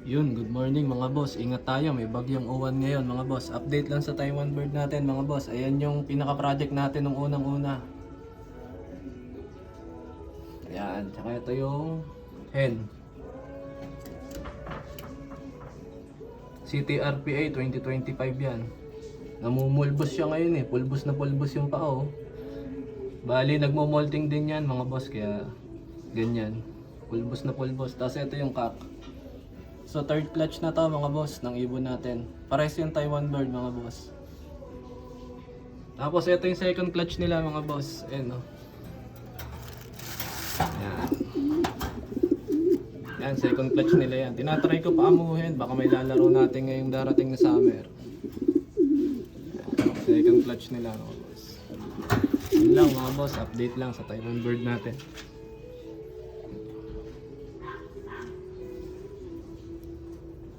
Yun, good morning mga boss. Ingat tayo, may bagyong uwan ngayon mga boss. Update lang sa Taiwan bird natin mga boss. Ayan yung pinaka-project natin nung unang-una. Ayan, tsaka ito yung hen. CTRPA 2025 yan. Namumulbos siya ngayon eh. Pulbos na pulbos yung paa oh. Bali, nagmo-molting din yan mga boss. Kaya ganyan. Pulbos na pulbos. Tapos ito yung cock. So third clutch na to mga boss ng ibon natin. Pares yung Taiwan bird mga boss. Tapos ito yung second clutch nila mga boss. Ayan o. Yan. Yan, second clutch nila yan. Tinatry ko paamuhin. Baka may lalaro natin ngayong darating na summer. Yan. Second clutch nila mga boss. Yun lang mga boss. Update lang sa Taiwan bird natin.